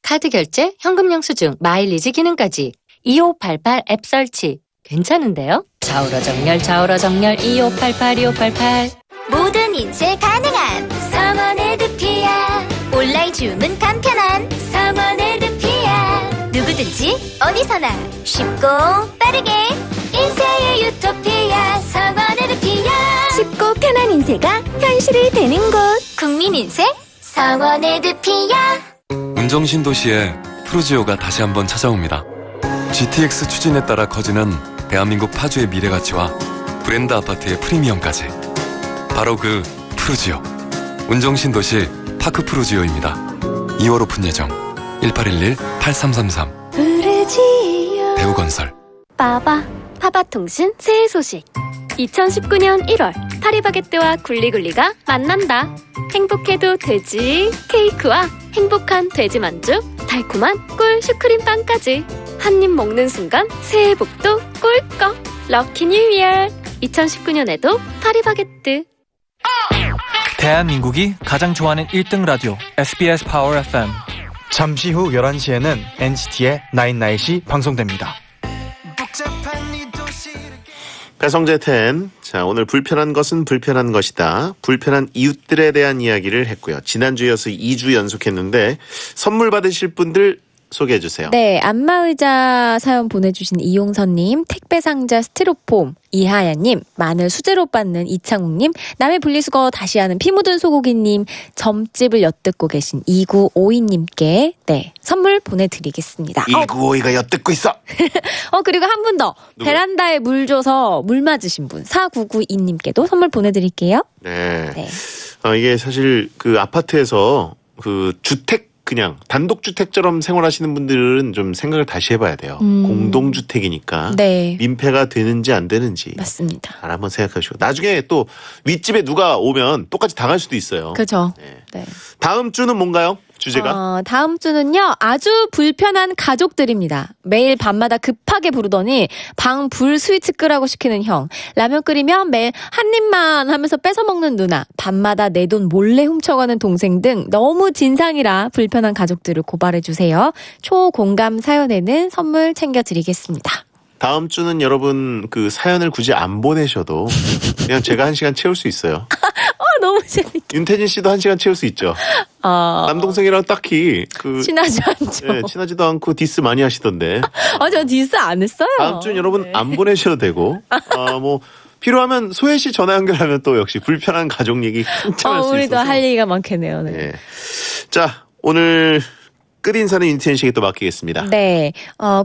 카드 결제, 현금 영수증, 마일리지 기능까지 2588 앱 설치. 괜찮은데요? 좌우로 정렬 2588 모든 인쇄 가능한 성원에드피아. 온라인 주문 간편한 성원에드피아. 누구든지 어디서나 쉽고 빠르게 인쇄의 유토피아. 성원에드피아. 쉽고 편한 인쇄가 현실이 되는 곳. 국민인쇄 성원에드피아. 운정신도시에 푸르지오가 다시 한번 찾아옵니다. GTX 추진에 따라 커지는 대한민국 파주의 미래가치와 브랜드 아파트의 프리미엄까지. 바로 그 푸르지오. 운정신도시 파크 푸르지오입니다. 2월 오픈 예정. 1811-8333 푸르지오. 대우건설. 빠바 파바통신 새해 소식. 2019년 1월 파리바게뜨와 굴리굴리가 만난다. 행복해도 돼지 케이크와 행복한 돼지 만두, 달콤한 꿀 슈크림빵까지 한 입 먹는 순간 새해 복도 꿀꺽. 럭키 뉴 이어. 2019년에도 파리바게뜨. 대한민국이 가장 좋아하는 1등 라디오 SBS 파워 FM. 잠시 후 11시에는 NCT의 나잇나잇이 방송됩니다. 배성재 10. 자, 오늘 불편한 것은 불편한 것이다. 불편한 이웃들에 대한 이야기를 했고요. 지난주에 이어서 2주 연속했는데 선물 받으실 분들 소개해 주세요. 네, 안마의자 사연 보내주신 이용선님, 택배상자 스티로폼 이하야님, 마늘 수제로 받는 이창욱님, 남의 분리수거 다시 하는 피 묻은 소고기님, 점집을 엿듣고 계신 2952님께 네 선물 보내드리겠습니다. 2952가 엿듣고 있어. 그리고 한 분 더 베란다에 물 줘서 물 맞으신 분 4992님께도 선물 보내드릴게요. 네. 이게 사실 그 아파트에서 그 주택 그냥 단독주택처럼 생활하시는 분들은 좀 생각을 다시 해봐야 돼요. 공동주택이니까 네. 민폐가 되는지 안 되는지 맞습니다. 잘 한번 생각하시고 나중에 또 윗집에 누가 오면 똑같이 당할 수도 있어요. 그렇죠. 네. 다음 주는 뭔가요? 주제가? 다음 주는요. 아주 불편한 가족들입니다. 매일 밤마다 급하게 부르더니 방 불 스위치 끄라고 시키는 형. 라면 끓이면 매일 한 입만 하면서 뺏어 먹는 누나. 밤마다 내 돈 몰래 훔쳐가는 동생 등 너무 진상이라 불편한 가족들을 고발해 주세요. 초공감 사연에는 선물 챙겨드리겠습니다. 다음 주는 여러분 그 사연을 굳이 안 보내셔도 그냥 제가 1시간 채울 수 있어요. 너무 재밌다. 윤태진 씨도 1시간 채울 수 있죠. 남동생이랑 딱히 친하지 않죠. 네, 친하지도 않고 디스 많이 하시던데. 저 디스 안 했어요. 다음 주는 여러분 안 보내셔도 되고 뭐 필요하면 소혜 씨 전화 연결하면 또 역시 불편한 가족 얘기 한참 할 수 있어서. 우리도 할 얘기가 많겠네요. 네. 네. 자, 오늘 끝인사는 윤태진 씨에게 또 맡기겠습니다. 네.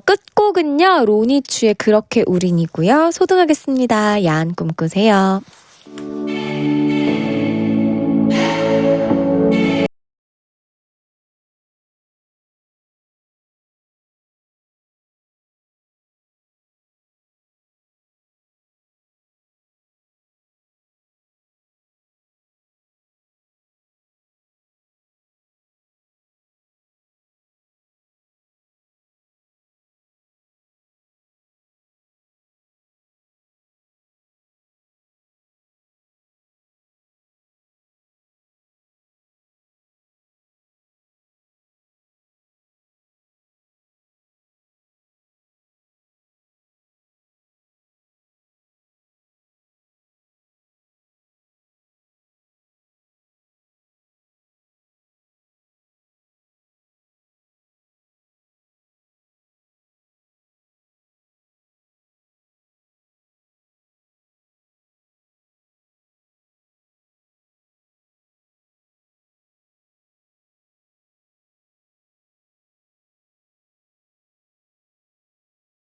끝곡은요. 로니추의 그렇게 우린이고요. 소등하겠습니다. 야한 꿈 꾸세요.